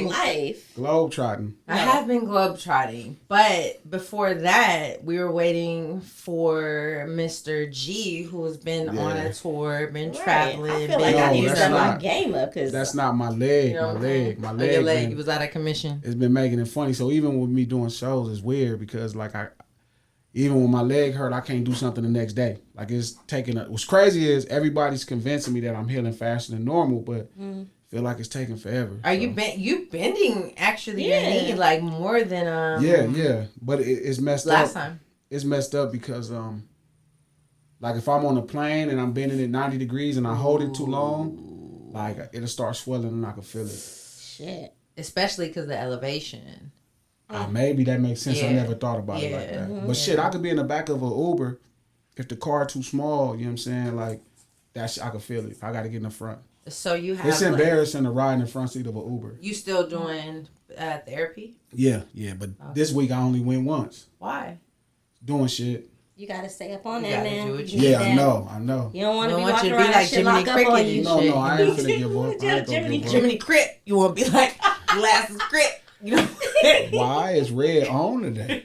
been life. Globetrotting. I have been globetrotting, but before that, we were waiting for Mr. G, who has been on a tour, been traveling. I feel like I need to step my game up because that's not my leg. You know my leg. Your leg was out of commission. It's been making it funny. So even with me doing shows, it's weird because like even when my leg hurt, I can't do something the next day. Like it's taking what's crazy is everybody's convincing me that I'm healing faster than normal, but I feel like it's taking forever. Are you bending actually your knee like more than Yeah. But it's messed up. Last time. It's messed up because like if I'm on a plane and I'm bending it 90 degrees and I hold it too long, like it'll start swelling and I can feel it. Shit. Especially because of the elevation. Maybe that makes sense. I never thought about it like that. But shit, I could be in the back of an Uber if the car too small, you know what I'm saying? Like, I can feel it. I got to get in the front. So you have... It's embarrassing to ride in the front seat of an Uber. You still doing therapy? Yeah. But this week I only went once. Why? Doing shit. You got to stay up on that, man. I know. You don't want to be walking around like shit lock up on you. No, I ain't finna give up. Jiminy Crip. You want to be like Glasses Crip. You know? Why is Red on today?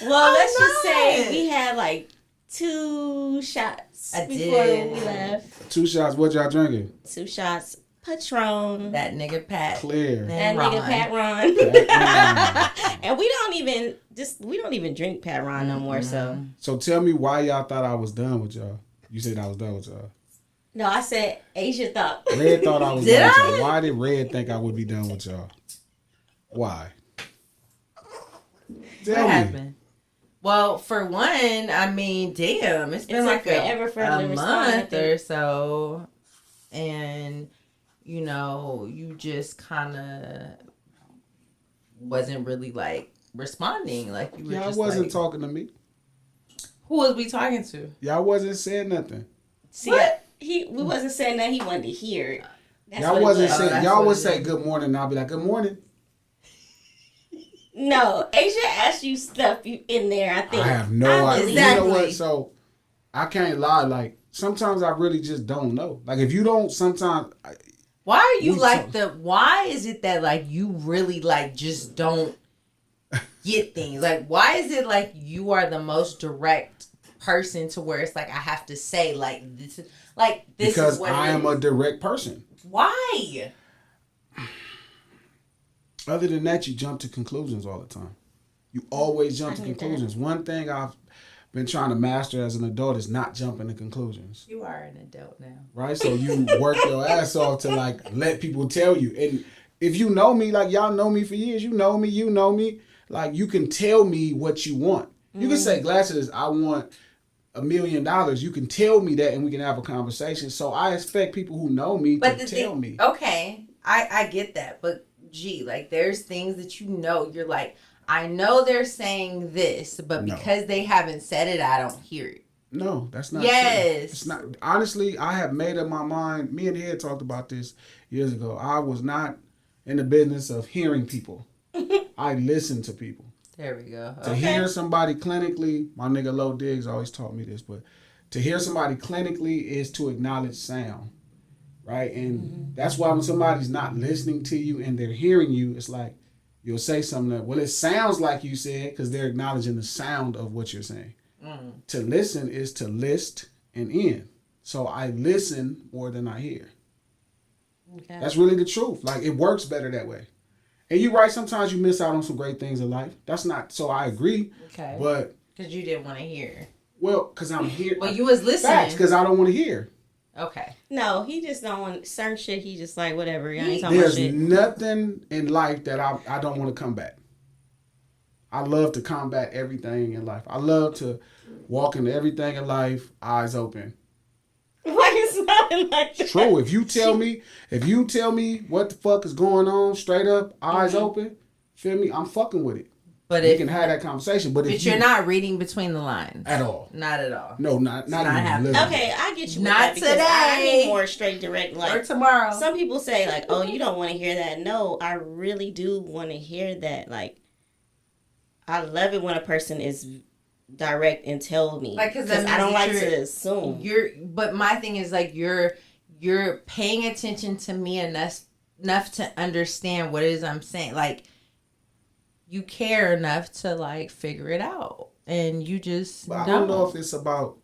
Well, let's just say we had like 2 shots before we left. 2 shots. What y'all drinking? 2 shots. Patron. That nigga Pat. Clear. That nigga Pat Ron. And we don't even drink Pat Ron no more. So tell me why y'all thought I was done with y'all. You said I was done with y'all. No, I said Asia thought. Red thought I was done with y'all. Why did Red think I would be done with y'all? Why? What happened? Well, for one, I mean, damn, it's been like a month or so, and you just kind of wasn't really like responding, like you were. Y'all wasn't talking to me. Who was we talking to? Y'all wasn't saying nothing. See, we wasn't saying that. He wanted to hear it. Y'all wasn't saying. Y'all would say good morning, and I'll be like, good morning. No, Asia asked you stuff in there, I think. I have no idea. Exactly. You know what? So, I can't lie. Like, sometimes I really just don't know. Like, if you don't, sometimes... Why are you why is it that, like, you really, like, just don't get things? Like, why is it, like, you are the most direct person to where it's, like, I have to say, like, this is what because I am a direct person. Why? Other than that, you jump to conclusions all the time. You always jump to conclusions. One thing I've been trying to master as an adult is not jumping to conclusions. You are an adult now. Right? So you work your ass off to like let people tell you. And if you know me, like y'all know me for years, you know me, like you can tell me what you want. You can say, Glasses, I want $1 million. You can tell me that and we can have a conversation. So I expect people who know me to tell me. Okay, I get that. But gee, like there's things that you're like, I know they're saying this, but because they haven't said it, I don't hear it. No, that's not true. It's not. Honestly, I have made up my mind. Me and Head talked about this years ago. I was not in the business of hearing people. I listen to people. There we go. To hear somebody clinically, my nigga Low Diggs always taught me this, but to hear somebody clinically is to acknowledge sound. Right? And that's why when somebody's not listening to you and they're hearing you, it's like you'll say something that, well, it sounds like you said because they're acknowledging the sound of what you're saying. To listen is to list and end. So I listen more than I hear. Okay. That's really the truth. Like, it works better that way. And you're right, sometimes you miss out on some great things in life. That's not, so I agree. Okay. But. Because you didn't want to hear. Well, because I'm here. Well, you was listening. Facts, because I don't want to hear. Okay. No, he just don't want certain shit. He just like, whatever. I ain't talking about shit. There's nothing in life that I don't want to combat. I love to combat everything in life. I love to walk into everything in life, eyes open. Why you smiling like that? True. If you tell me what the fuck is going on, straight up, eyes open, feel me? I'm fucking with it. But we can have that conversation. But if you're not reading between the lines. At all. Not at all. No, not even. Okay, I get you. Not today. I need more straight direct. Like, or tomorrow. Some people say like, oh, you don't want to hear that. No, I really do want to hear that. Like, I love it when a person is direct and tell me. Like, because I don't like to assume. But my thing is like you're paying attention to me enough enough to understand what it is I'm saying. Like, you care enough to like figure it out, and you just. But I don't know if it's about.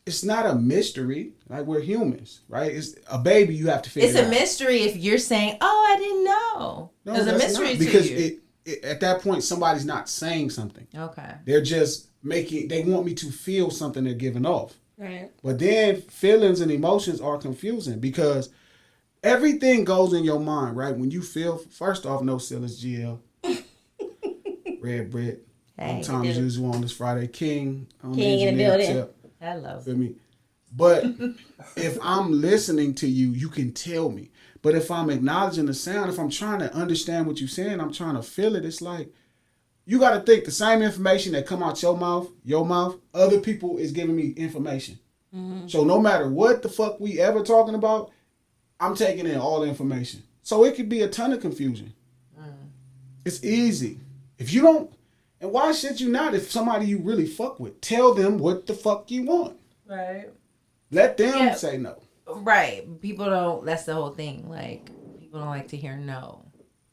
It's not a mystery. Like, we're humans, right? It's a baby. You have to figure. It's a mystery if you're saying, "Oh, I didn't know." No, it's a mystery because to you. At that point, somebody's not saying something. Okay. They're just making. They want me to feel something they're giving off. Right. But then feelings and emotions are confusing because everything goes in your mind, right? When you feel, first off, no ceilings, GL. Red Britt. Hey, Time as usual on this Friday. King on King in the building. Tip. Hello. Feel me? But if I'm listening to you, you can tell me. But if I'm acknowledging the sound, if I'm trying to understand what you're saying, I'm trying to feel it, it's like, you got to think the same information that come out your mouth, other people is giving me information. Mm-hmm. So no matter what the fuck we ever talking about, I'm taking in all the information. So it could be a ton of confusion. It's easy. If you don't, and why should you not? If somebody you really fuck with, tell them what the fuck you want. Right. Let them say no. Right. People don't, that's the whole thing. Like, people don't like to hear no.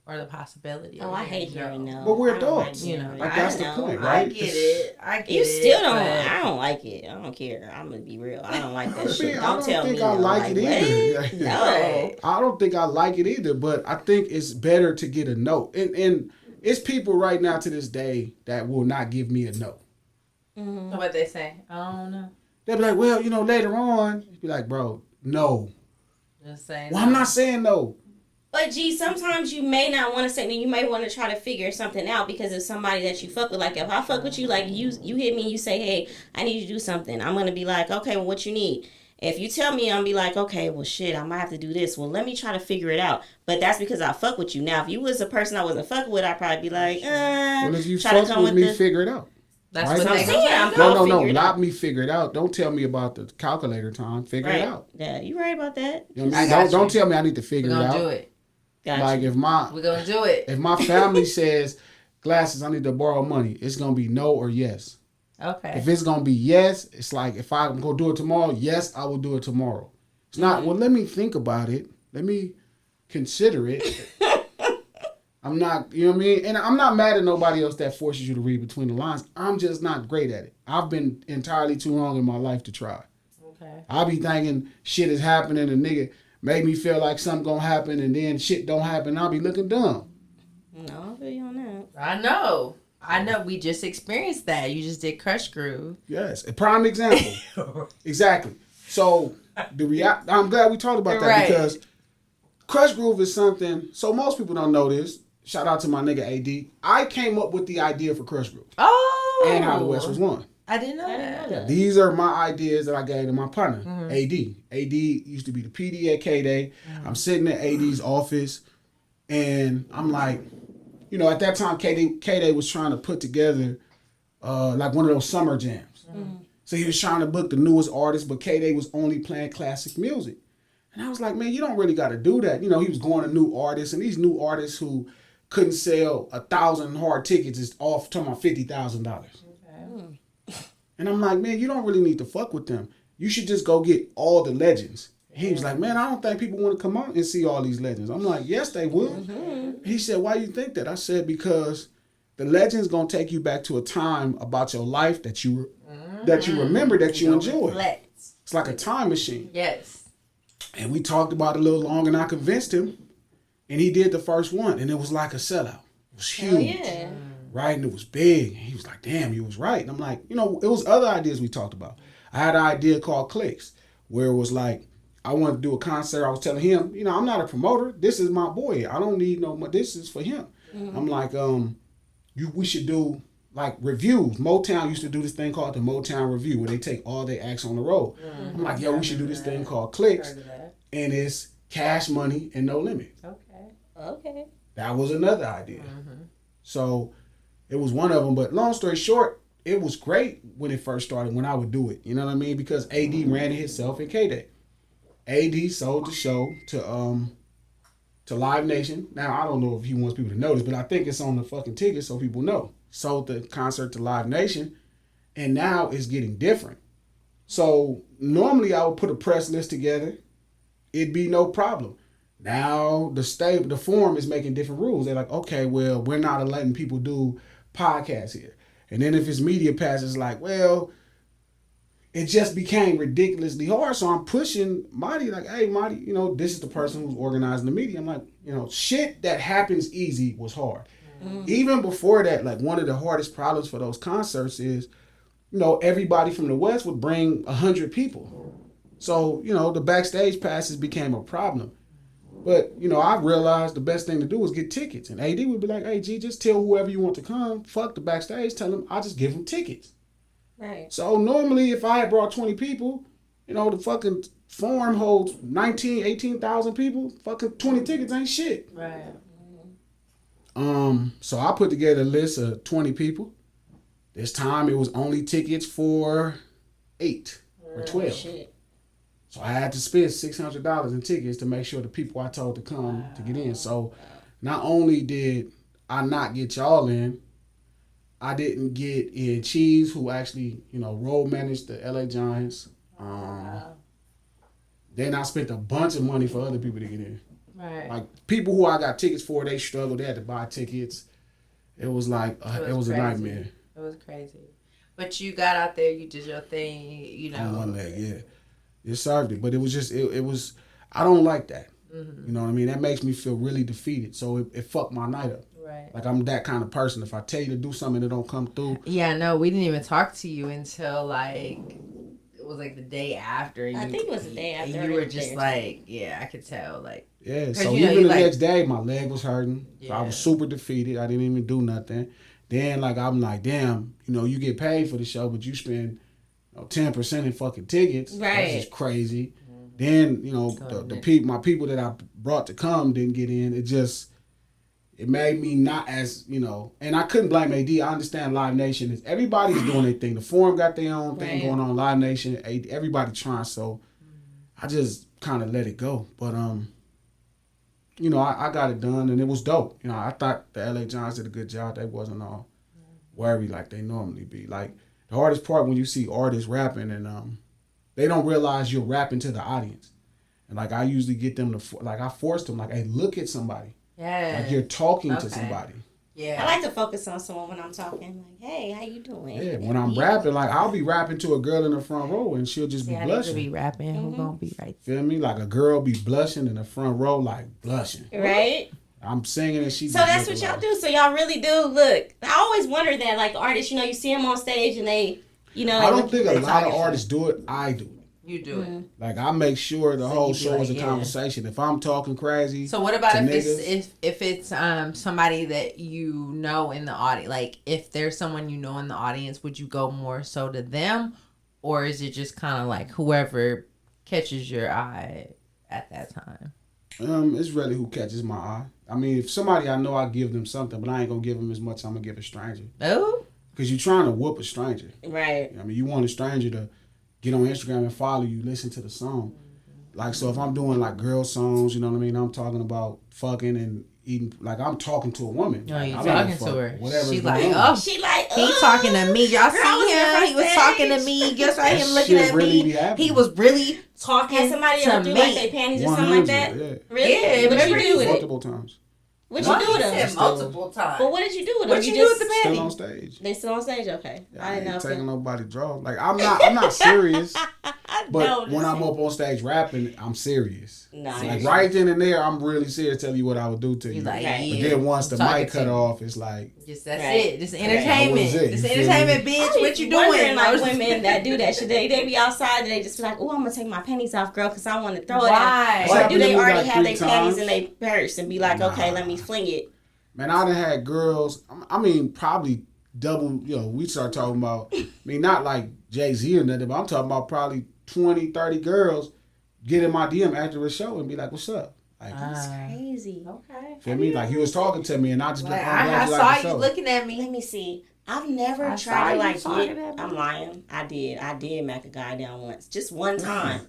Or the possibility. I hate hearing no. But we're adults. You know, like that's the point, right? I get it. You still don't. I don't like it. I don't care. I'm gonna be real. I don't like that shit. Don't tell me. I don't think I like it either. No. I don't think I like it either. But I think it's better to get a no. And it's people right now to this day that will not give me a no. Mm-hmm. What they say? I don't know. They'll be like, well, later on, be like, bro, no. Just saying. Well, I'm not saying no. But G, sometimes you may not want to say, you may want to try to figure something out because it's somebody that you fuck with. Like, if I fuck with you, like you hit me, you say, hey, I need you to do something. I'm gonna be like, okay, well, what you need? If you tell me, I'm be like, okay, well, shit, I might have to do this. Well, let me try to figure it out. But that's because I fuck with you. Now, if you was a person I wasn't fucking with, I'd probably be like, well, if you fuck with me, figure it out. That's right? what I'm saying. No, not me figure it out. Don't tell me about the calculator time. Figure it out. Yeah, you right about that. You know what I mean? Don't tell me I need to figure it out. Do it. Gotcha. Like we're gonna do it. If my family says, Glasses, I need to borrow money, it's gonna be no or yes. Okay. If it's gonna be yes, it's like, if I'm gonna do it tomorrow, yes, I will do it tomorrow. It's not, well, let me think about it. Let me consider it. I'm not, you know what I mean? And I'm not mad at nobody else that forces you to read between the lines. I'm just not great at it. I've been entirely too long in my life to try. Okay. I'll be thinking shit is happening and nigga make me feel like something gonna happen and then shit don't happen. I'll be looking dumb. No, I feel you on that. I know. We just experienced that. You just did Crush Groove. Yes, a prime example. Exactly. So I'm glad we talked about that because Crush Groove is something. So most people don't know this. Shout out to my nigga AD. I came up with the idea for Crush Groove. Oh. And How the West Was Won. I didn't know that. These are my ideas that I gave to my partner, AD. AD used to be the PD at K-Day. I'm sitting in AD's office, and I'm like, at that time, K-Day was trying to put together like one of those summer jams. So he was trying to book the newest artists, but K-Day was only playing classic music. And I was like, man, you don't really got to do that. He was going to new artists, and these new artists who couldn't sell 1,000 hard tickets is off talking about $50,000. And I'm like, man, you don't really need to fuck with them. You should just go get all the legends. He was like, man, I don't think people want to come out and see all these legends. I'm like, yes, they would. He said, why you think that? I said, because the legends going to take you back to a time about your life that you remember, that you enjoy. It's like a time machine. Yes. And we talked about it a little longer, and I convinced him. And he did the first one, and it was like a sellout. It was huge. Oh, yeah. Right, and it was big. And he was like, damn, you was right. And I'm like, it was other ideas we talked about. I had an idea called Clicks, where it was like, I wanted to do a concert. I was telling him, I'm not a promoter. This is my boy. I don't need no more. This is for him. I'm like, we should do like reviews. Motown used to do this thing called the Motown Review, where they take all their acts on the road. I'm like, yo, we should do this thing called Clicks, and it's cash money and no limit. Okay. That was another idea. So it was one of them, but long story short, it was great when it first started, when I would do it. You know what I mean? Because AD ran it himself in K-Day. AD sold the show to Live Nation. Now, I don't know if he wants people to know this, but I think it's on the fucking ticket so people know. Sold the concert to Live Nation, and now it's getting different. So normally I would put a press list together. It'd be no problem. Now the forum is making different rules. They're like, okay, well, we're not letting people do podcasts here. And then if it's media pass, it's like, well, it just became ridiculously hard. So I'm pushing Marty, like, hey, Marty, you know, this is the person who's organizing the media. I'm like, you know, shit that happens easy was hard. Mm-hmm. Even before that, like, one of the hardest problems for those concerts is, you know, everybody from the West would bring 100 people. So, you know, the backstage passes became a problem. But, you know, I realized the best thing to do was get tickets. And AD would be like, hey, G, just tell whoever you want to come. Fuck the backstage. Tell them I'll just give them tickets. Right. So normally if I had brought 20 people, you know, the fucking forum holds 18,000 people. Fucking 20 tickets ain't shit. Right. So I put together a list of 20 people. This time it was only tickets for 8 or 12. Shit. So I had to spend $600 in tickets to make sure the people I told to come to get in. So not only did I not get y'all in, I didn't get in Cheese, who actually, you know, role managed the LA Giants. Then I spent a bunch of money for other people to get in. Right. Like people who I got tickets for, they struggled. They had to buy tickets. It was like, it was a nightmare. It was crazy. But you got out there, you did your thing, you know. On one leg, yeah. It served it. But it was just, it was, I don't like that. Mm-hmm. You know what I mean? That makes me feel really defeated. So it fucked my night up. Right. Like I'm that kind of person. If I tell you to do something that don't come through. Yeah, no, we didn't even talk to you until like, it was like the day after. I think it was the day after. And you were just like, yeah, I could tell. Like, yeah, so even the next day, my leg was hurting. Yeah. So I was super defeated. I didn't even do nothing. Then, like, I'm like, damn, you know, you get paid for the show, but you spend 10% in fucking tickets. Right. That's just crazy. Mm-hmm. Then, you know, my people that I brought to come didn't get in. It made me not as, you know, and I couldn't blame AD. I understand Live Nation is, everybody's doing their thing. The Forum got their own thing going on. Live Nation, everybody trying. So I just kind of let it go. But, you know, I got it done, and it was dope. You know, I thought the LA Giants did a good job. They wasn't all worried like they normally be. Like, the hardest part when you see artists rapping and they don't realize you're rapping to the audience. And, like, I usually get them to, like, I forced them, like, hey, look at somebody. Yeah. Like, you're talking to somebody. Yeah. I like to focus on someone when I'm talking. Like, hey, how you doing? Yeah, when I'm rapping, like, I'll be rapping to a girl in the front row, and she'll just be blushing. I need to be rapping. Who gonna be right there? Feel me? Like, a girl be blushing in the front row, like, blushing. Right? I'm singing and she. So that's what y'all do. So y'all really do. Look, I always wonder that, like, artists, you know, you see them on stage and they, you know. I don't think a lot of artists do it. I do it. You do it. Like, I make sure the whole show is a conversation. If I'm talking crazy. So what about if it's somebody that you know in the audience? Like, if there's someone you know in the audience, would you go more so to them, or is it just kind of like whoever catches your eye at that time? It's really who catches my eye. I mean, if somebody I know, I give them something, but I ain't gonna give them as much as I'm gonna give a stranger. Oh. Because you're trying to whoop a stranger. Right. I mean, you want a stranger to get on Instagram and follow you, listen to the song. Like, so if I'm doing, like, girl songs, you know what I mean? I'm talking about fucking and eating. Like, I'm talking to a woman. No, you're talking to her. Whatever. She like, oh. She like, he talking to me. Y'all see him? He was talking to me. Guess why him looking at me? He was really talking to me. Somebody ever do, like, their panties or something like that? Yeah. Really? Yeah. What you do with it? Multiple times. What you do with them? Multiple times. But what did you do with them? What you do with the panties? Still on stage. They still on stage? Okay. Yeah, I ain't taking nobody draws. Like, I'm not serious. But when I'm up on stage rapping, I'm serious. Nice. Like, right then and there, I'm really serious telling you what I would do to you. Like, but then once the mic cut off, it's like, just that's it. This entertainment. This entertainment, bitch. What you doing? Like, women that do that shit, they be outside and they just be like, oh, I'm gonna take my panties off, girl, because I want to throw it out. Or do they already have their panties in their purse and be like, okay, let me fling it? Man, I done had girls, I mean, probably double, you know, we start talking about, I mean, not like Jay-Z or nothing, but I'm talking about probably 20, 30 girls get in my DM after a show and be like, what's up? Like, that's crazy. Okay. Feel me? Like, he was talking to me and I just like, I saw you looking at me. Let me see. I've never tried to, like, I'm lying. I did mac a guy down once. Just one time.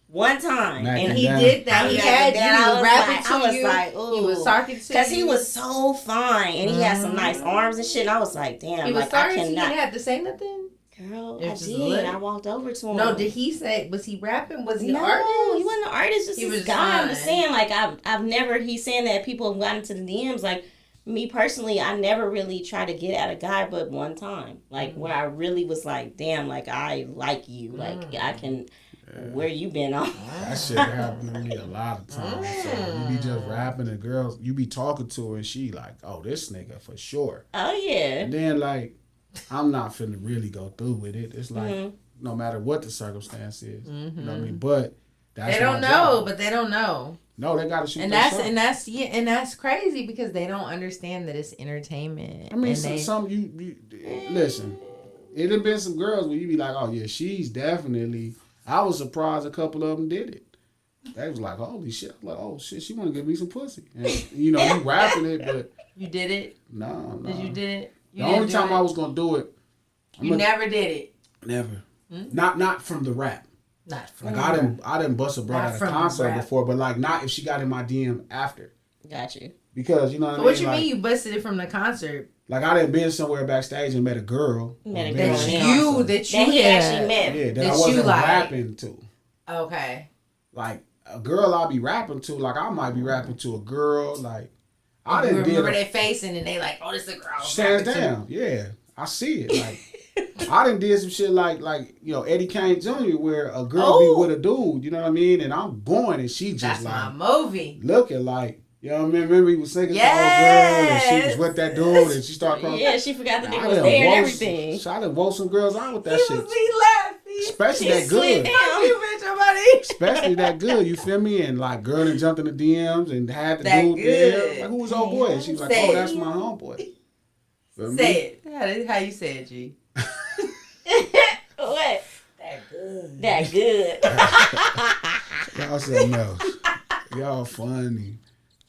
One time. And he did that. He had you. He was rapping to you. Like, ooh. He was talking to you. Because he was so fine. And he had some nice arms and shit. And I was like, damn. He was like, I cannot. He cannot. didn't have to say nothing? Girl, It I was just did. lit. I walked over to him. No, did he say? Was he rapping? Was he an No, artist? he wasn't an artist. Just He this was guy. I'm just fine. saying, like I've never. He's saying that people have gotten into the DMs. Like me personally, I never really tried to get at a guy, but one time, like where I really was like, damn, like I like you, like I can. Where you been on? That shit happened to me a lot of times. So you be just rapping and girls, you be talking to her and she like, oh, this nigga for sure. Oh yeah. And then like, I'm not finna really go through with it. It's like, no matter what the circumstance is, you know what I mean? But that's They don't my know, job. but they don't know. No, they gotta shoot And their that's shot. and that's crazy because they don't understand that it's entertainment. I mean, and some you listen. It have been some girls where you be like, oh yeah, she's definitely. I was surprised a couple of them did it. They was like, holy shit. I'm like, oh shit, she want to give me some pussy. And, you know, you rapping it, but. You did it? No. Did you did it? You The only time I was going to do it. Never did it? Never. Not from the rap. Not from Like, the rap. I didn't bust a broad at a concert before, but like, not if she got in my DM after. Got you. Because, you know what I mean? What you like, mean you busted it from the concert? Like, I done been somewhere backstage and met a girl. Met a been girl. at That concert. you He had. actually met. Yeah, that that I you wasn't like. rapping to. Okay. Like a girl I'll be rapping to, like I might be rapping to a girl, like I You didn't remember their face and then they like, oh, this is a girl. stands down. Yeah, I see it. Like I done did some shit like you know Eddie Kane Jr. where a girl be with a dude, you know what I mean, and I'm going and she just That's like my movie. looking like. You know what I mean? Remember he was singing to the old girl and she was with that dude and she started crying. Yeah, she forgot the nigga I was done there and woke everything. I done woke some girls out with that He shit. was be laughing. Especially She that slid good. down. You bitch, somebody. Especially that good, you feel me? And like girl and jumped in the DMs and had the That dude good. there. Like who was old boy? And she was like, Say oh, it. that's my homeboy. Feel me? Say it. How you say it, G? What? That good. That good. Y'all something else. Y'all funny.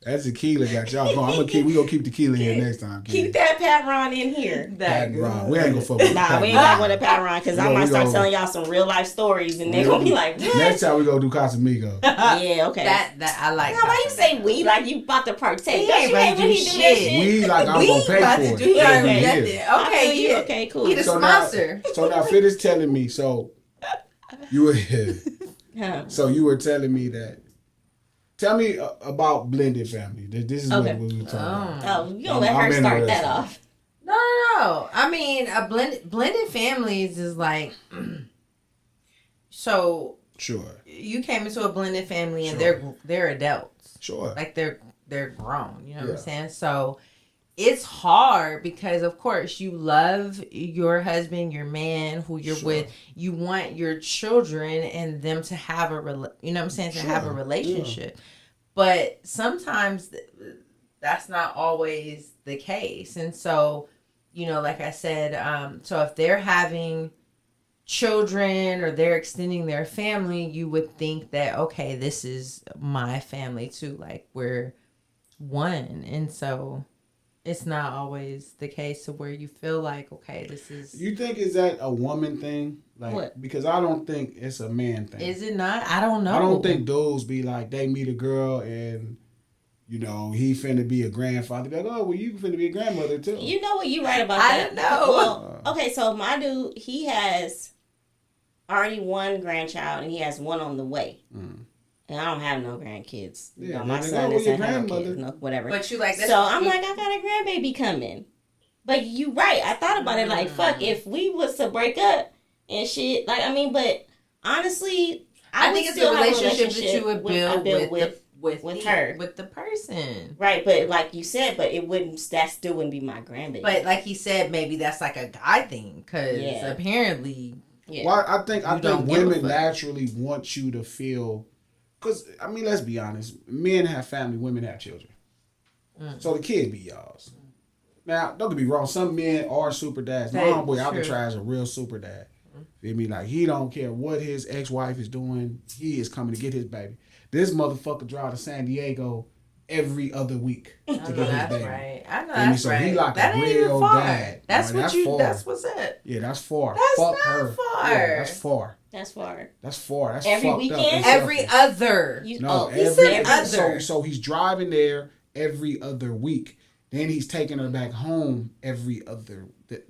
That tequila got y'all going. We gonna keep tequila here next time. Keep Kid. that Pat Ron in here. Pat Ron. We ain't gonna fuck with Nah, Pat we ain't Ron. not going to Pat Ron because I Yeah, might we start gonna- telling y'all some real life stories and they're going to be like, what? Next time we gonna do Casamigos. Yeah, okay. That I like. Now, why you say we like you about to partake? He Don't ain't you hate about to when do he do that shit. shit? We like I'm We gonna pay about for to it. do y'all Yeah, we reject is. it. I Okay, feel you. yeah. Okay, cool. He the sponsor. So now Fitz telling me, so you were Huh. so you were telling me that. Tell me about blended family. This is Okay. what we were talking about. Oh, you don't let her start that off. No. I mean, a blended families is like. So Sure. you came into a blended family and Sure. they're adults. Sure. Like they're grown. You know what I'm Yeah. saying? So it's hard because of course you love your husband, your man who you're Sure. with. You want your children and them to have a you know what I'm saying, to have a Sure. relationship. But sometimes that's not always the case. And so, you know, like I said, so if they're having children or they're extending their family, you would think that, okay, this is my family too. Like we're one. And so it's not always the case to where you feel like, okay, this is. You think is that a woman thing? Like, What? because I don't think it's a man thing. Is it not? I don't know. I don't think dudes be like they meet a girl and you know he finna be a grandfather. They're like, oh well, you finna be a grandmother too. You know what? You right about I that. don't know. Well, okay, so my dude, he has already one grandchild and he has one on the way. And I don't have no grandkids. You Yeah, know, my they son go with your doesn't have no grandmother. kids, no, whatever. But you like that. So I'm like, I got a grandbaby coming. But you right. I thought about it like, fuck, if we was to break up and shit, like, I mean, but honestly, I would think it's still a have relationship that you would I build with with her. with the person. Right, but like you said, but it wouldn't, that still wouldn't be my grandbaby. But like he said, maybe that's like a guy thing because Yeah. apparently. yeah. Well, I think You don't give a women fuck. naturally want you to feel, because I mean, let's be honest, men have family, women have children, so the kid be y'all's. Now, don't get me wrong, some men are super dads. My That is homeboy true. Alcatraz is a real super dad. Feel me? Like he don't care what his ex-wife is doing, he is coming to get his baby. This motherfucker drive to San Diego every other week to I get know his that's baby. right. I know Feel me? that's So right. he like that a ain't even real far. dad. That's Right, what that's you. far. That's what's it. Yeah, that's far. That's Fuck not her. far. Yeah, that's far. That's far. That's far. That's Every fucked weekend? Up. That's Every selfish. other. You, No, he said every other. So he's driving there every other week. Then he's taking her back home every other,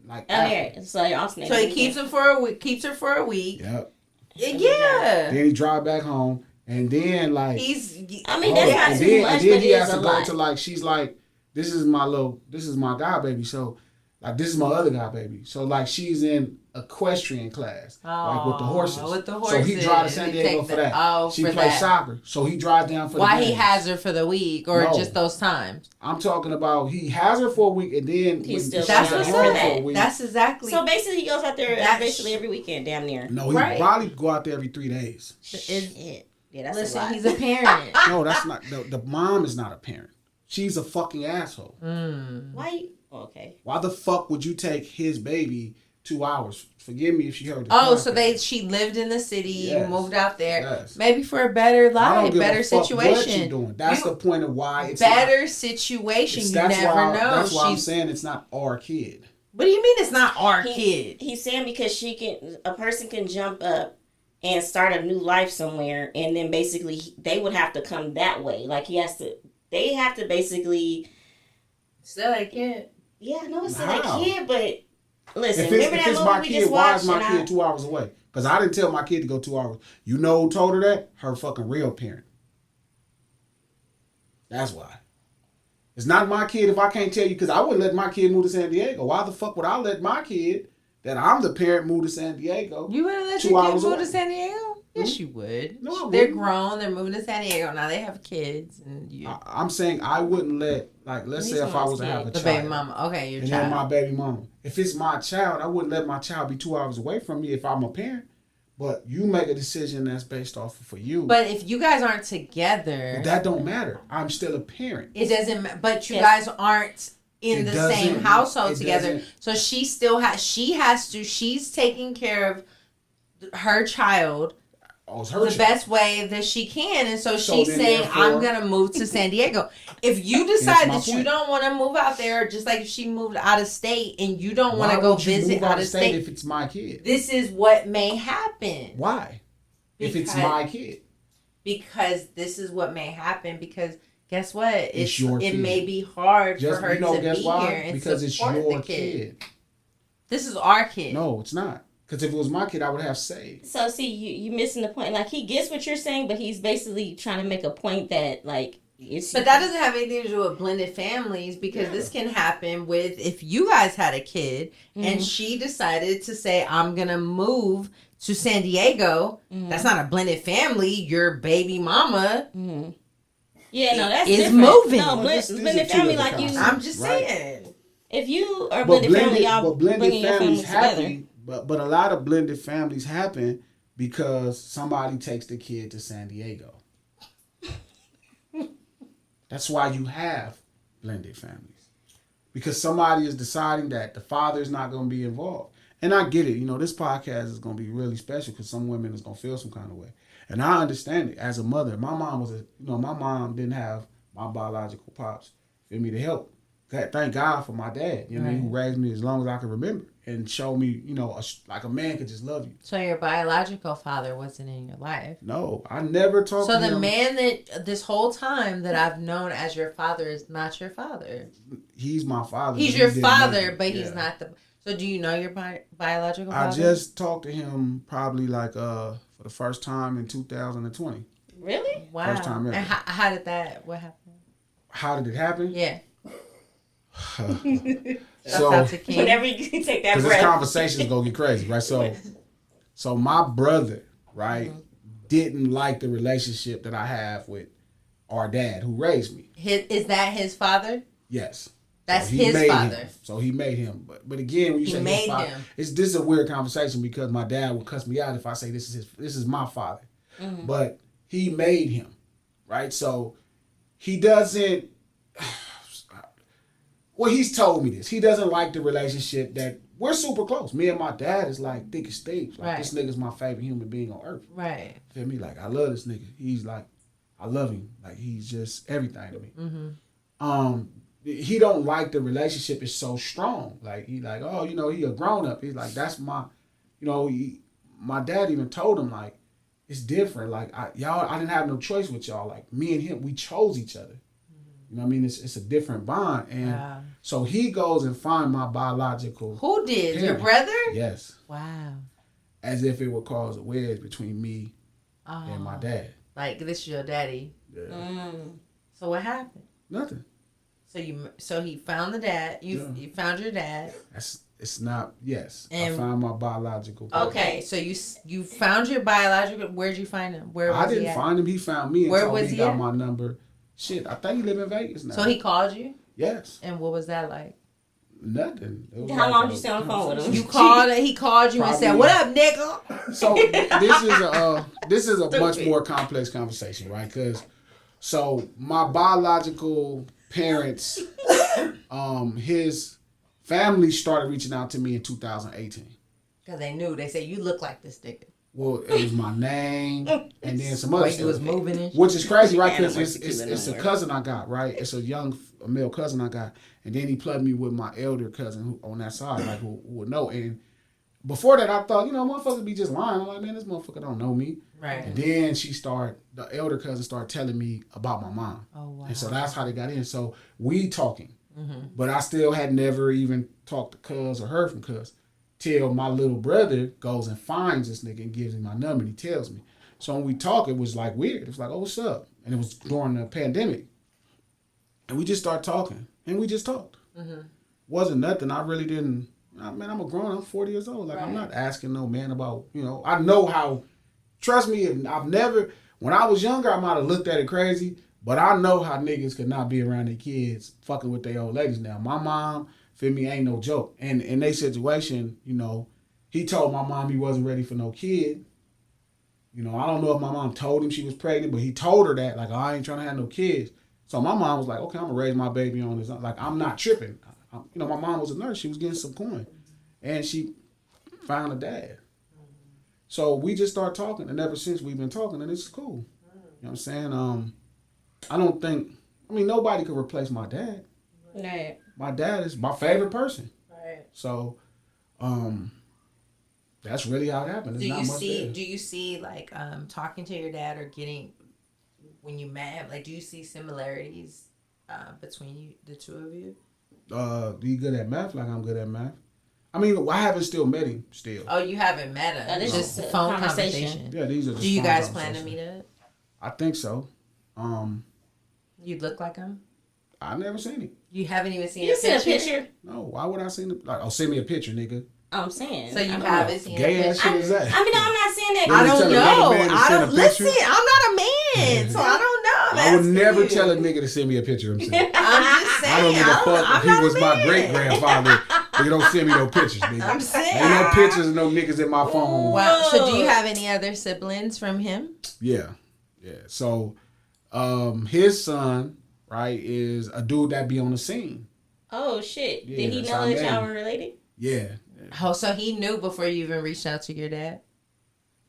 like. Oh yeah, so you're alternating. So he keeps her for a week. Keeps her for a week. Yep. Yeah. Then he drive back home, and then like He's. I mean, that's not too much, and then but he it has is to a go lot. to like she's like, this is my guy baby. So like this is my other guy baby. So like she's in equestrian class, like with the horses. With the So he drives to San They Diego take for that. Oh, She for plays that. soccer, so he drives down for Why the he games. has her for the week or No. just those times? I'm talking about he has her for a week and then He's still That's going what's out for up. that. That's exactly. So basically, he goes out there That's- basically every weekend, damn near. No, he Right. probably go out there every 3 days. Shit. Yeah, that's a Listen, lot. he's a parent. No, that's not. The mom is not a parent. She's a fucking asshole. Why? Okay. Why the fuck would you take his baby 2 hours? Forgive me if she heard. Oh, so she lived in the city, Yes. moved out there, Yes. maybe for a better I don't life, give better a fuck situation. What you doing? That's the point of why it's better situation. You That's never why, know. That's why I'm saying it's not our kid. What do you mean it's not our kid? He's saying because a person can jump up and start a new life somewhere, and then basically they would have to come that way. Like they have to basically. Still a kid. Yeah, I know it's still How? a kid, but listen, If remember it's that my movie we kid, just why watched? is my kid 2 hours away? Because I didn't tell my kid to go 2 hours. You know who told her that? Her fucking real parent. That's why. It's not my kid if I can't tell you, because I wouldn't let my kid move to San Diego. Why the fuck would I let my kid, that I'm the parent, move to San Diego? You wouldn't let 2 your kid hours move away? to San Diego? Yes, you would. No, I They're wouldn't. grown. They're moving to San Diego now. They have kids, and you. I'm saying I wouldn't let, like, let's say if I was to have a The child. baby mama. Okay, your And child. then my baby mama. If it's my child, I wouldn't let my child be 2 hours away from me if I'm a parent. But you make a decision that's based off for you. But if you guys aren't together, That don't matter. I'm still a parent. it doesn't. But you Yes. guys aren't in It the same doesn't- household it together. doesn't- So she still has. She's taking care of her child Oh, it's her the child. best way that she can, and so So she's then saying, therefore- "I'm gonna move to San Diego." If you decide my that you point. don't want to move out there, just like if she moved out of state and you don't want Why to go would you visit move out of state, if it's my kid? this is what may happen. Why? If it's Because- my kid. Because this is what may happen. Because guess what? It's your It kid. may be hard Just, for her you know, to guess be why? here and Because it's support your the kid. kid. This is our kid. No, it's not. Because if it was my kid, I would have saved. So see, you missing the point. Like he gets what you're saying, but he's basically trying to make a point that like it's. But that doesn't have anything to do with blended families, because this can happen with if you guys had a kid and she decided to say, I'm going to move to San Diego. That's not a blended family. Your baby mama Yeah, no, that's is different. moving. No, Well, this is blended two family different like you. concepts. I'm just Right. saying. If you are But blended family, y'all blended bringing your families families together. happen. But a lot of blended families happen because somebody takes the kid to San Diego. That's why you have blended families. Because somebody is deciding that the father is not going to be involved. And I get it. You know, this podcast is going to be really special because some women is going to feel some kind of way. And I understand it. As a mother, my mom didn't have my biological pops for me to help. Thank God for my dad, you know, who raised me as long as I can remember and showed me, you know, like a man could just love you. So your biological father wasn't in your life. No, I never talked to So him. the man that this whole time that I've known as your father is not your father. He's my father. He's but your he didn't know father, me. but he's Yeah. not the. So do you know your biological I father? just talked to him probably like for the first time in 2020. Really? Wow. First time ever. And how did that? What happened? How did it happen? Yeah. So, That's the king. Whenever you take that because this breath. conversation is gonna get crazy, right? So my brother, right, didn't like the relationship that I have with our dad who raised me. Is that his father? Yes. That's So he his made father. him. So he made him. But again, when you He say made his father, him. this is a weird conversation because my dad would cuss me out if I say this is my father. But he made him, right? So he doesn't. Well, he's told me this. He doesn't like the relationship that we're super close. Me and my dad is like thick as thieves. Like this nigga's my favorite human being on earth. Right. Feel me? Like I love this nigga. He's like, I love him. Like he's just everything to me. He don't like the relationship is so strong. Like he like, oh, you know, he a grown up. He's like, that's my, you know, my dad even told him like, it's different. Like I didn't have no choice with y'all. Like me and him, we chose each other. You know what I mean? It's a different bond. And so he goes and find my biological Who did? parent. Your brother? Yes. Wow. As if it would cause a wedge between me and my dad. Like, this is your daddy. Yeah. So what happened? Nothing. So he found the dad. You found your dad. It's not. Yes. And, I found my biological parent. Okay. So you found your biological. Where'd you find him? Where was he? I didn't find him. He found me and told me he got my number. Shit, I think he live in Vegas now. So he called you? Yes. And what was that like? Nothing. How long did you stay on the phone with him? You called it. He called you probably, and said, "What up, nigga?" So this is a much more complex conversation, right? Because my biological parents, his family started reaching out to me in 2018. Because they knew. They said, "You look like this nigga." Well, it was my name, and then some other stuff. Was moving and which is crazy, right? Because it's a cousin I got, right? It's a male cousin I got, and then he plugged me with my elder cousin who on that side, like who would know. And before that, I thought, motherfuckers be just lying. I'm like, man, this motherfucker don't know me. Right. And then the elder cousin started telling me about my mom. Oh wow. And so that's how they got in. So we talking, but I still had never even talked to Cuz or heard from Cuz. Till my little brother goes and finds this nigga and gives me my number and he tells me. So when we talk, it was like weird. It was like, oh, what's up? And it was during the pandemic. And we just started talking. And we just talked. Wasn't nothing. I really didn't. Man, I'm a grown. I'm 40 years old. Like, I'm not asking no man about, I know how, trust me, I've never, when I was younger, I might have looked at it crazy, but I know how niggas could not be around their kids fucking with their old ladies now. My mom, feel me, ain't no joke. And in their situation, he told my mom he wasn't ready for no kid. I don't know if my mom told him she was pregnant, but he told her that, like, oh, I ain't trying to have no kids. So my mom was like, okay, I'm going to raise my baby on this. Like, I'm not tripping. My mom was a nurse. She was getting some coin. And she found a dad. So we just started talking. And ever since we've been talking, and it's cool. You know what I'm saying? I don't think, nobody could replace my dad. Right. My dad is my favorite person. Right. So, that's really how it happened. Do you see like talking to your dad or when you met, like, do you see similarities between the two of you? You good at math? Like I'm good at math. I haven't still met him still. Oh, you haven't met him? It's just a phone conversation. Yeah, these are just Do you guys plan to meet up? I think so. You look like him? I've never seen him. You haven't even seen a picture? No, why would I see him? Like, send me a picture, nigga. I'm saying. So you haven't seen gay ass shit is that? I'm not saying that. I don't know. I don't listen. I'm not a man, so I don't know. I would never tell a nigga to send me a picture. I'm just saying. I don't give a fuck if he was my great grandfather. You don't send me no pictures, nigga. I'm saying. Ain't no pictures of no niggas in my phone. Wow. So do you have any other siblings from him? Yeah. So, his son, right, is a dude that be on the scene. Oh shit! Yeah, did he know that y'all were related? Yeah. Oh, so he knew before you even reached out to your dad?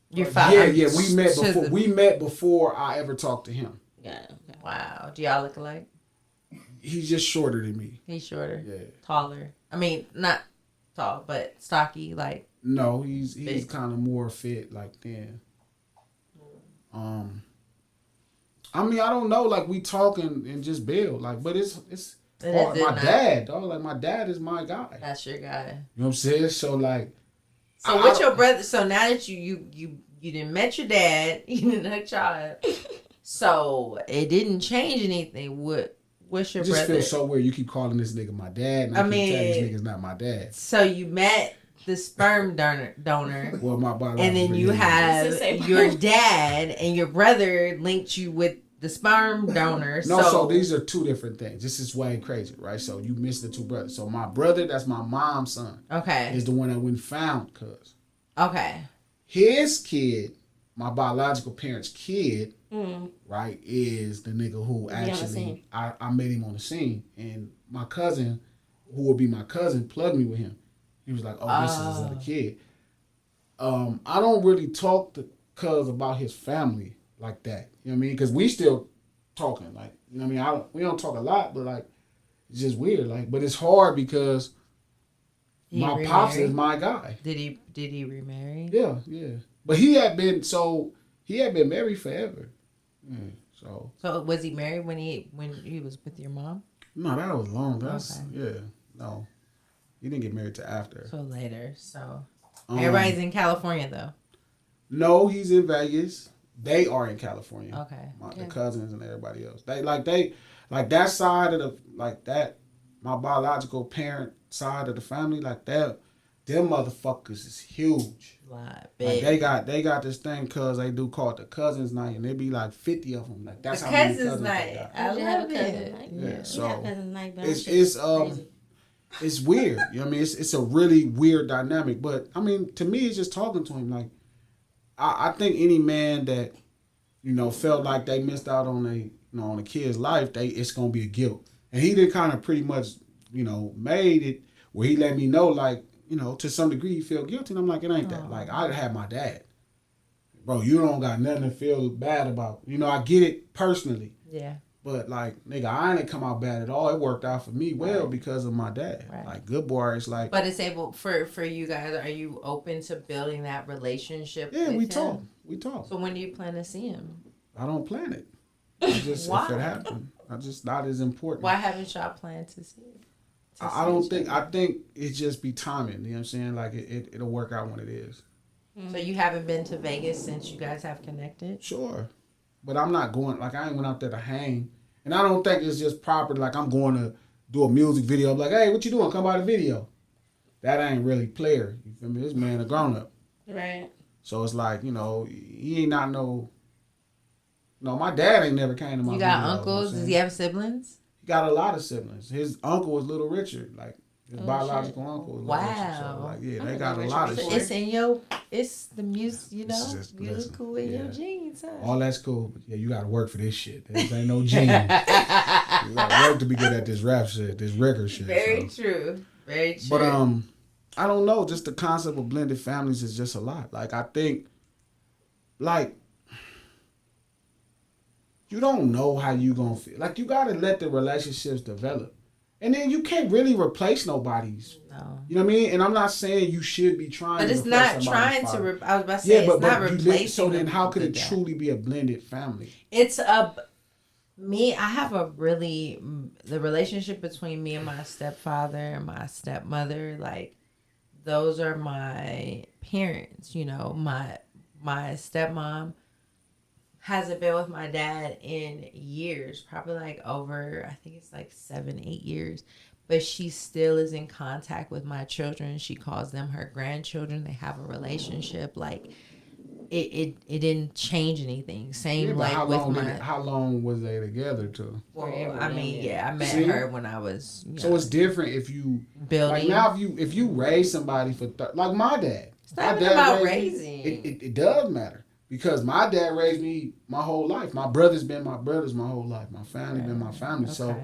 Your father? Yeah. We met before I ever talked to him. Yeah. Okay. Wow. Do y'all look alike? He's just shorter than me. He's shorter. Yeah. Taller. Not tall, but stocky. Like. No, he's kind of more fit, like thin. I don't know. Like, we talking and just build, like, but it's hard. My dad, dog. Like, my dad is my guy. That's your guy. You know what I'm saying? So, like. So what's your brother? So now that you didn't met your dad, you didn't have a child. So it didn't change anything. What's your brother? It just feels so weird. You keep calling this nigga my dad, and I keep telling this nigga's not my dad. So you met the sperm donor. Well, my biological. And then you have your dad and your brother linked you with the sperm donor. No, so these are two different things. This is way crazy, right? So you missed the two brothers. So my brother, that's my mom's son. Okay. Is the one that went and found Cuz. Okay. His kid, my biological parents' kid, right, is the nigga who actually I met him on the scene. And my cousin, who would be my cousin, plugged me with him. He was like, oh, this is his other kid. I don't really talk to Cuz about his family like that. You know what I mean? Because we still talking. Like, you know what I mean? We don't talk a lot, but like, it's just weird. Like, but it's hard because my pops is my guy. Did he remarry? Yeah. But he had been married forever. Yeah. So was he married when he was with your mom? No, that was long. No, he didn't get married till after. So later. So everybody's in California though. No, he's in Vegas. They are in California. Okay. The cousins and everybody else. They that side of my biological parent side of the family, like that. Them motherfuckers is huge. Like they got this thing cause they do call it the cousins night, and they be like 50 of them. Like that's the how many cousins cousins night. they got. I love it. Yeah, so night, it's weird. You know what I mean? It's a really weird dynamic. But I mean, to me, it's just talking to him. Like I think any man that felt like they missed out on on a kid's life, it's gonna be a guilt. And he did kind of pretty much made it where he let me know like. To some degree, you feel guilty. And I'm like, it ain't that. Like, I had my dad. Bro, you don't got nothing to feel bad about. I get it personally. Yeah. But, like, nigga, I ain't come out bad at all. It worked out for me well because of my dad. Right. Like, good boy, it's like... But it's able, for you guys, are you open to building that relationship with we him? talk. We talk. So when do you plan to see him? I don't plan it. I just, Why? if it happens, I just not as important. Why haven't y'all planned to see him? I think it just be timing, you know what I'm saying? Like it'll work out when it is. So you haven't been to Vegas since you guys have connected? Sure. But I'm not going, like I ain't went out there to hang. And I don't think it's just proper, like I'm going to do a music video. I'm like, hey, what you doing? Come by the video. That ain't really player. You feel me? This man a grown up. Right. So it's like, he ain't not no, my dad ain't never came to my video. You got uncles? Does he have siblings? Got a lot of siblings. His uncle was Little Richard, like his biological uncle was Little Richard. So like, they got a lot of shit. It's the music, musical in your genes, huh? All that's cool, but you gotta work for this shit. There ain't no genes. You gotta work to be good at this rap shit, this record shit. Very true. Very true. But I don't know, just the concept of blended families is just a lot. Like I think, like, you don't know how you gonna feel. Like you gotta let the relationships develop, and then you can't really replace nobody's. No. You know what I mean? And I'm not saying you should be trying. But to it's not trying to. I was about to say it's not replacing. So then, how could it truly be a blended family? It's I have the relationship between me and my stepfather and my stepmother. Like those are my parents. My stepmom hasn't been with my dad in years, probably like over, I think it's like 7-8 years, but she still is in contact with my children. She calls them her grandchildren. They have a relationship. Like it didn't change anything. Same like how long was they together too? Well, I mean, I met her when I was. So it's different if you building. Like now, if you raise somebody for like my dad. It's not even about raising. It does matter. Because my dad raised me my whole life. My brother's been my brothers my whole life. My family been my family. Okay. So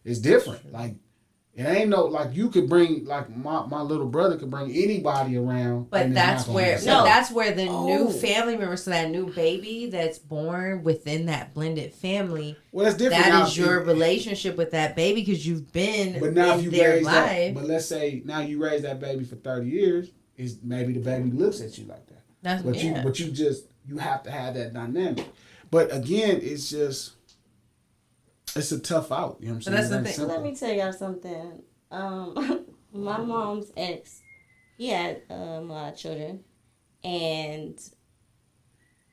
it's different. Like it ain't no like you could bring like my little brother could bring anybody around. But that's where the new family member, so that new baby that's born within that blended family. Well, that's different. That is your relationship with that baby because you've been in their life. But let's say now you raise that baby for 30 years, is maybe the baby looks at you like that. You have to have that dynamic. But again, it's a tough out. You know what I'm saying? So that's the thing. Let me tell y'all something. My mom's ex, he had a lot of children. And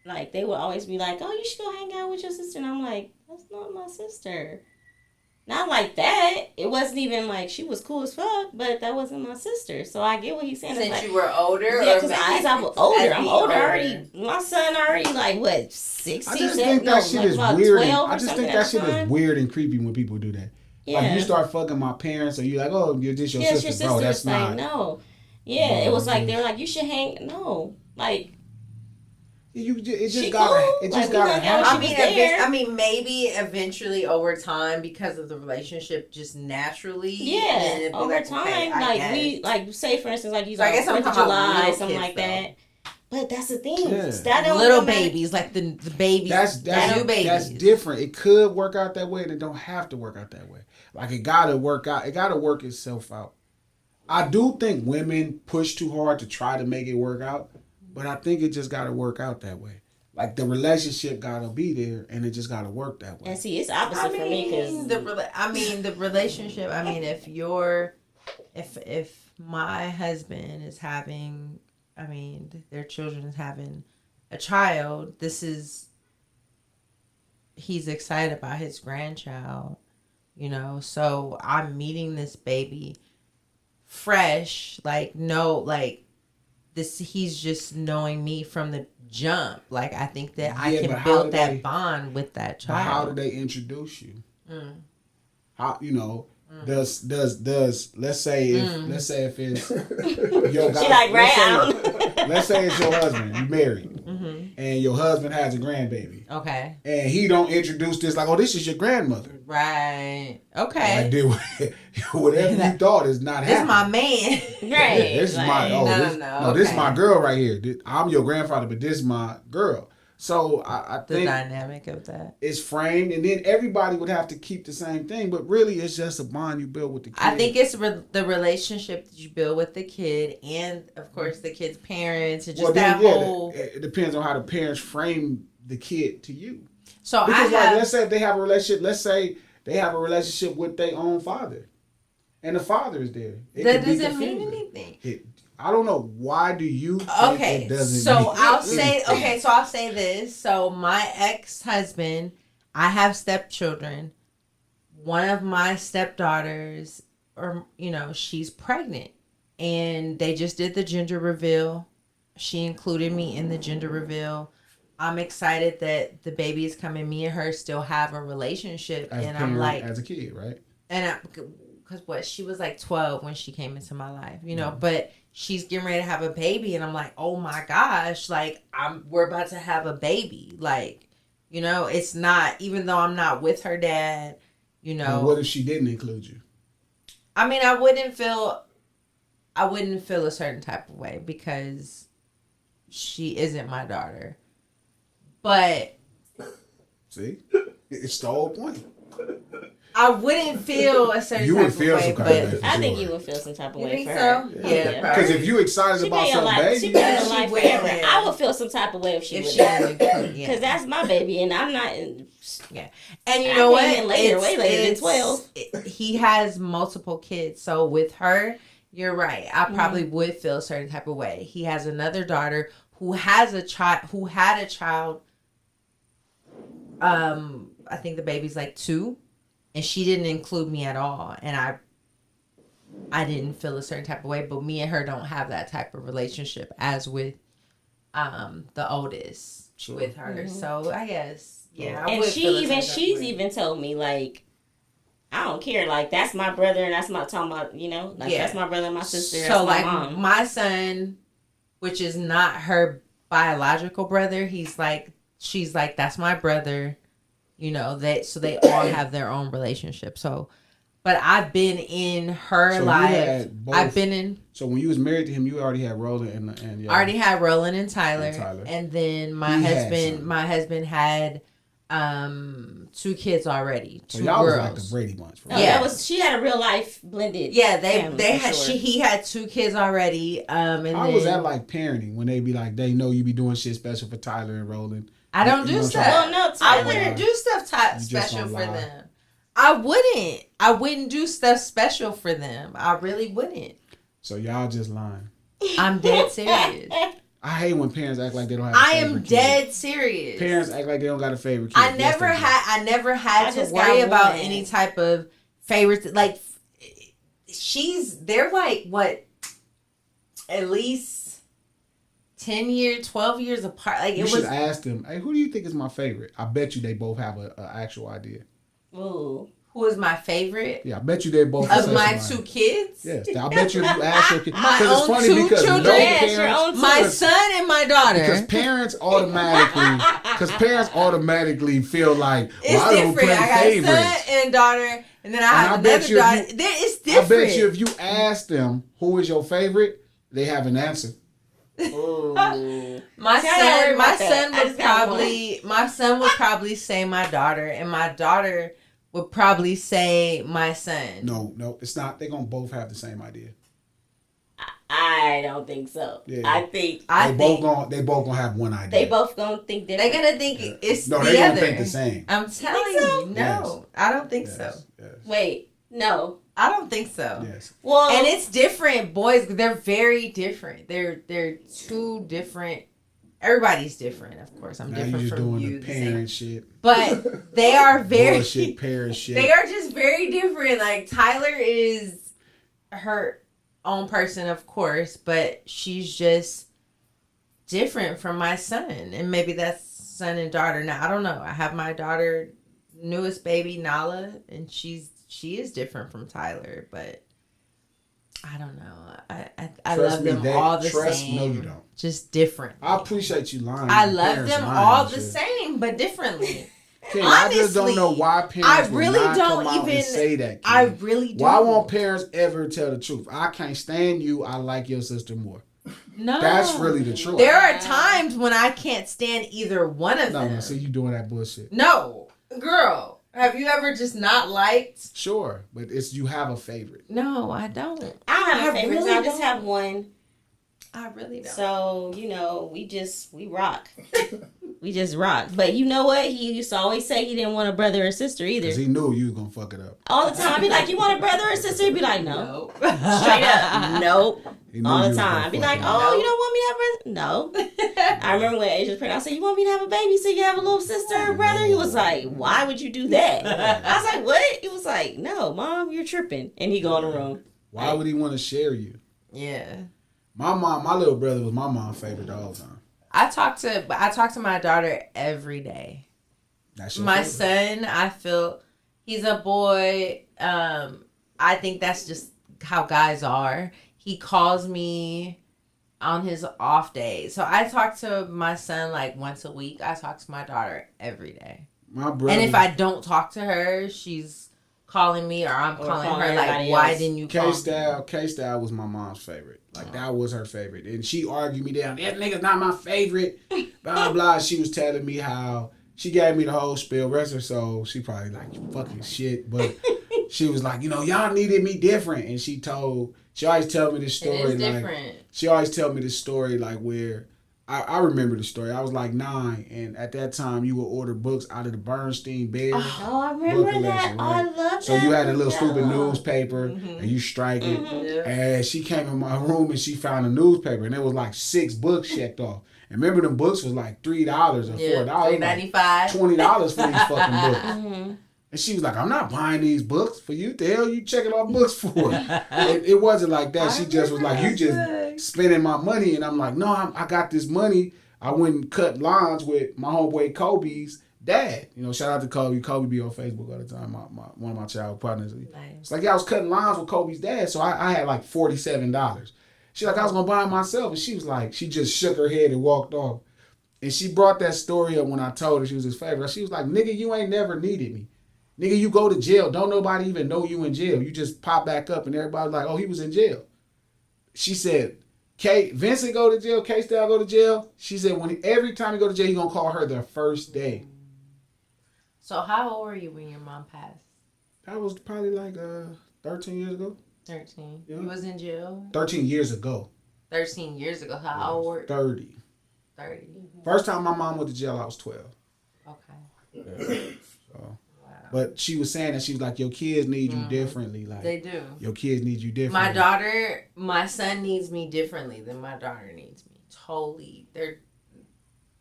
like they would always be like, oh, you should go hang out with your sister. And I'm like, that's not my sister. Not like that. It wasn't even like she was cool as fuck, but that wasn't my sister. So I get what he's saying. Since like, you were older? Yeah, because I'm older. I'm older already. My son already like, what, 16? I just think that shit is weird. I just think that shit is weird and creepy when people do that. Yeah. Like you start fucking my parents, or you like, oh, you're just your sister. Bro, that's like, not. No. Yeah, it was like, they were like, you should hang. No. Like. It just gotta happen. I mean, maybe eventually over time because of the relationship, just naturally. Yeah, over time, we say for instance, like he's like 4th of July, something like that. But that's the thing. Yeah. That little babies, like the babies, that's new babies. That's different. It could work out that way, and it don't have to work out that way. Like it gotta work out. It gotta work itself out. I do think women push too hard to try to make it work out. But I think it just got to work out that way. Like the relationship gotta be there, and it just gotta work that way. And see, it's opposite for me because the relationship. I mean, if my husband is having, their children is having a child, he's excited about his grandchild, so I'm meeting this baby fresh, he's just knowing me from the jump. Like, I think that I can build that bond with that child. How do they introduce you? How, does let's say if it's your guy, she like round. Let's say it's your husband, you married, and your husband has a grandbaby. Okay. And he don't introduce this like, oh, this is your grandmother. Right. Okay. Like, dude, whatever you thought is not happening. This my man. Right. This is this is my girl right here. I'm your grandfather, but this is my girl. So I think the dynamic of that is framed, and then everybody would have to keep the same thing, but really it's just a bond you build with the kid. I think it's the relationship that you build with the kid, and of course the kid's parents, and just it depends on how the parents frame the kid to you. So because let's say if they have a relationship, with their own father, and the father is there. That doesn't mean anything. I don't know. Why do you think it doesn't so I'll say this. So my ex-husband, I have stepchildren. One of my stepdaughters, she's pregnant. And they just did the gender reveal. She included me in the gender reveal. I'm excited that the baby is coming. Me and her still have a relationship. I'm like, as a kid, right? And because she was like 12 when she came into my life, but she's getting ready to have a baby, and I'm like, oh my gosh, like we're about to have a baby, like, it's not, even though I'm not with her dad, And what if she didn't include you? I mean, I wouldn't feel a certain type of way because she isn't my daughter, but see, it's the whole point. I wouldn't feel a certain type of way, but I think you would feel some type of way for her. Yeah. Because if you excited about some baby, she made her life forever. I would feel some type of way if she would. Because that's my baby, and I'm not. Yeah, and you know what? Way later than 12. He has multiple kids, so with her, you're right. I probably would feel a certain type of way. He has another daughter who had a child. I think the baby's like 2. And she didn't include me at all. And I didn't feel a certain type of way. But me and her don't have that type of relationship as with the oldest with her. Mm-hmm. So I guess, yeah. And she's even told me, like, I don't care. Like, that's my brother and that's my that's my brother and my sister. So, that's my mom. My son, which is not her biological brother, she's like, that's my brother. So they all have their own relationship. So, but I've been in her life. So when you was married to him, you already had Roland and I already had Roland and Tyler. And then my husband had 2 kids already. 2 so y'all girls. Was like the Brady Bunch. Right? Yeah, she had a real life blended. Yeah, he had 2 kids already. How was that like parenting when they be like, they know you be doing shit special for Tyler and Roland? I don't do stuff. Well, no, I wouldn't do stuff special for them. I wouldn't do stuff special for them. I really wouldn't. So y'all just lying. I'm dead serious. I hate when parents act like they don't have I am dead serious. Parents act like they don't got a favorite kid. I never had to worry about any type of favorites. Like, they're like, what, at least 10 years, 12 years apart. Like, you should ask them, hey, who do you think is my favorite? I bet you they both have an actual idea. Ooh. Who is my favorite? Yeah, I bet you they both of my 2 kids. Yes, I bet you if you ask your kids. My own 2 children. My son and my daughter. Because parents automatically feel like, well, I don't play favorites. I got son and daughter, and then I have another daughter. It's different. I bet you if you ask them who is your favorite, they have an answer. My son would probably say my daughter, and my daughter would probably say my son. No, it's not. They're gonna both have the same idea. I I don't think so. Yeah. I think they both gonna have one idea. They both gonna think different. They're gonna think it's no, the they other. gonna think the same. I'm telling you, no, yes. I don't think so. Yes. Wait, no, I don't think so. Yes. Well, and it's different. Boys, they're very different. They're two different. Everybody's different, of course. I'm now different you're from doing you. The parent shit. But they are very bullshit parent shit. They are just very different. Like Tyler is her own person, of course, but she's just different from my son. And maybe that's son and daughter. Now I don't know. I have my daughter, newest baby, Nala, and she is different from Tyler, but I don't know. I love them all the same. No, you don't. Just different. I appreciate you lying. I love them all the same, but differently. Honestly, I just don't know why parents come out and say that. Kid. I really don't. Why won't parents ever tell the truth? I can't stand you. I like your sister more. No. That's really the truth. There are times when I can't stand either one of them. No, see you doing that bullshit. No. Girl, have you ever just not liked? Sure, but you have a favorite. No, I don't. I don't have a favorite. Really I just have one. I really don't. So, we rock. We just rock. But you know what? He used to always say he didn't want a brother or sister either. Because he knew you was going to fuck it up. All the time. I'd be like, you want a brother or sister? He'd be like, no. Straight up. Nope. All the time. I'd be like, you don't want me to have a brother? No. I remember when Asia's pregnant, I said, you want me to have a baby so you have a little sister or brother? He was like, why would you do that? I was like, what? He was like, no, Mom, you're tripping. And he go in the room. Why would he want to share you? Yeah. My little brother was my mom's favorite all the time. I talk to my daughter every day. That's your my favorite. son, I feel he's a boy. I think that's just how guys are. He calls me on his off days. So I talk to my son like once a week. I talk to my daughter every day. My brother. And if I don't talk to her, she's calling me or I'm calling her like, why didn't you call me? K-Style was my mom's favorite. Like, that was her favorite. And she argued me down. That nigga's not my favorite. Blah, blah. She was telling me how she gave me the whole spiel. Rest her soul. She probably like, you fucking shit. But she was like, y'all needed me different. And she always tell me this story. It is different. She always tell me this story like where I remember the story. I was like 9, and at that time you would order books out of the Bernstein Bear. Oh, I remember that. Right? I love that. So you had a little stupid newspaper, and you strike it. Mm-hmm. And she came in my room and she found a newspaper, and there was like 6 books checked off. And remember, them books was like $3 or $4, $3.95, $20 for these fucking books. Mm-hmm. And she was like, I'm not buying these books for you. The hell you checking off books for? It wasn't like that. She just was like, you just spending my money. And I'm like, no, I got this money. I went and cut lines with my homeboy Kobe's dad. Shout out to Kobe. Kobe be on Facebook all the time. One of my childhood partners. Nice. It's like, I was cutting lines with Kobe's dad. So I had like $47. She's like, I was going to buy it myself. And she was like, she just shook her head and walked off. And she brought that story up when I told her she was his favorite. She was like, nigga, you ain't never needed me. Nigga, you go to jail. Don't nobody even know you in jail. You just pop back up and everybody's like, oh, he was in jail. She said, Vincent go to jail, K-Style go to jail. She said every time he go to jail, he gonna call her the first day. So how old were you when your mom passed? That was probably like 13 years ago. 13. Yeah. You was in jail? 13 years ago. 13 years ago. How old were you? 30. 30. First time my mom went to jail, I was 12. Okay. Yeah. So. But she was saying that she was like, your kids need you differently. Like they do. Your kids need you differently. My son needs me differently than my daughter needs me. Totally.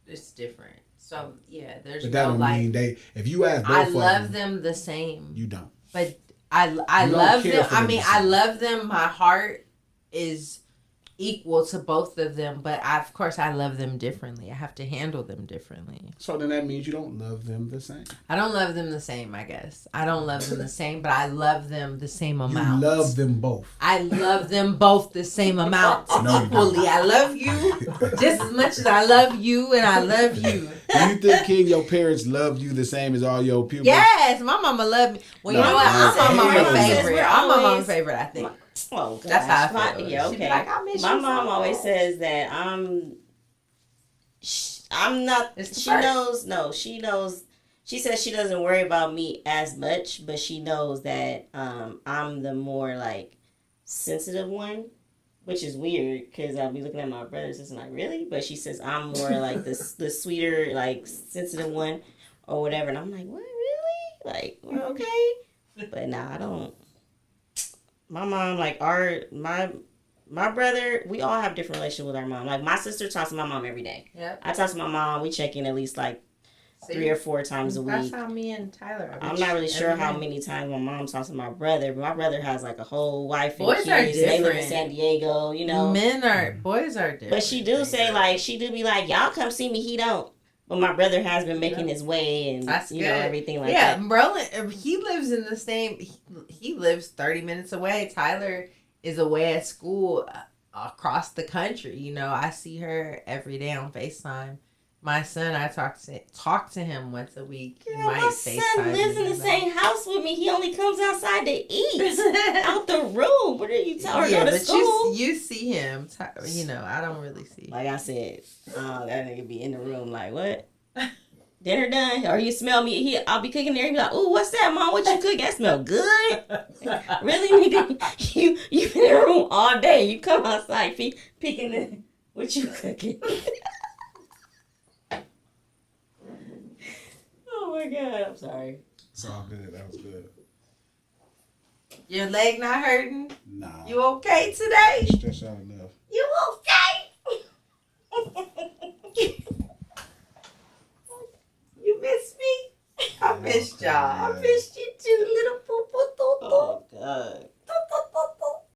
It's different. So, yeah, there's but that don't mean if you ask both I of love them the same. You don't. But I love them. I mean, I love them. My heart is equal to both of them, but of course I love them differently. I have to handle them differently. So then that means you don't love them the same. I don't love them the same, I guess. I don't love them the same, but I love them the same amount. You love them both. I love them both the same amount equally. I love you just as much as I love you, and I love you. Do you think, King, your parents love you the same as all your pupils? Yes, my mama loved me. Well, you know what? I'm my mama's favorite. I'm my mama's favorite, I think. Oh, gosh. That's how I feel. Yeah, okay. Like, I miss my you mom so always says that I'm not. She knows. No, she knows. She says she doesn't worry about me as much, but she knows that I'm the more like sensitive one. which is weird because I'll be looking at my brother and sister like, really? But she says I'm more like the sweeter, like sensitive one or whatever. And I'm like, what, really? Like, we're okay? But nah, I don't. My mom, like my brother, we all have different relationship with our mom. Like my sister talks to my mom every day. Yep. I talk to my mom. We check in at least like 3 or 4 times a week. That's how me and Tyler are. I'm not really sure how many times my mom talks to my brother, but my brother has like a whole wife and boys kids. Are different. They live in San Diego, you know. Boys are different. But she do say like, she do be like, y'all come see me. He don't. But my brother has been making his way and that's you know everything like that. that. Yeah, Merlin, he lives in the same. He lives 30 minutes away. Tyler is away at school across the country. You know, I see her every day on FaceTime. My son, I talk to him once a week. Girl, my son lives in the same house with me. He only comes outside to eat out the room. What are you talking about? Go to school. You see him. You know, I don't really see. Like I said, that nigga be in the room like, what? Dinner done? Or you smell me? I'll be cooking there. He be like, ooh, what's that, Mom? What you cook? That smell good. Really, nigga? You been in the room all day. You come outside picking the what you cooking? Oh my God, I'm sorry. It's all good. That was good. Your leg not hurting? Nah. You okay today? Stretch out enough. You okay? You miss me? I missed y'all. I missed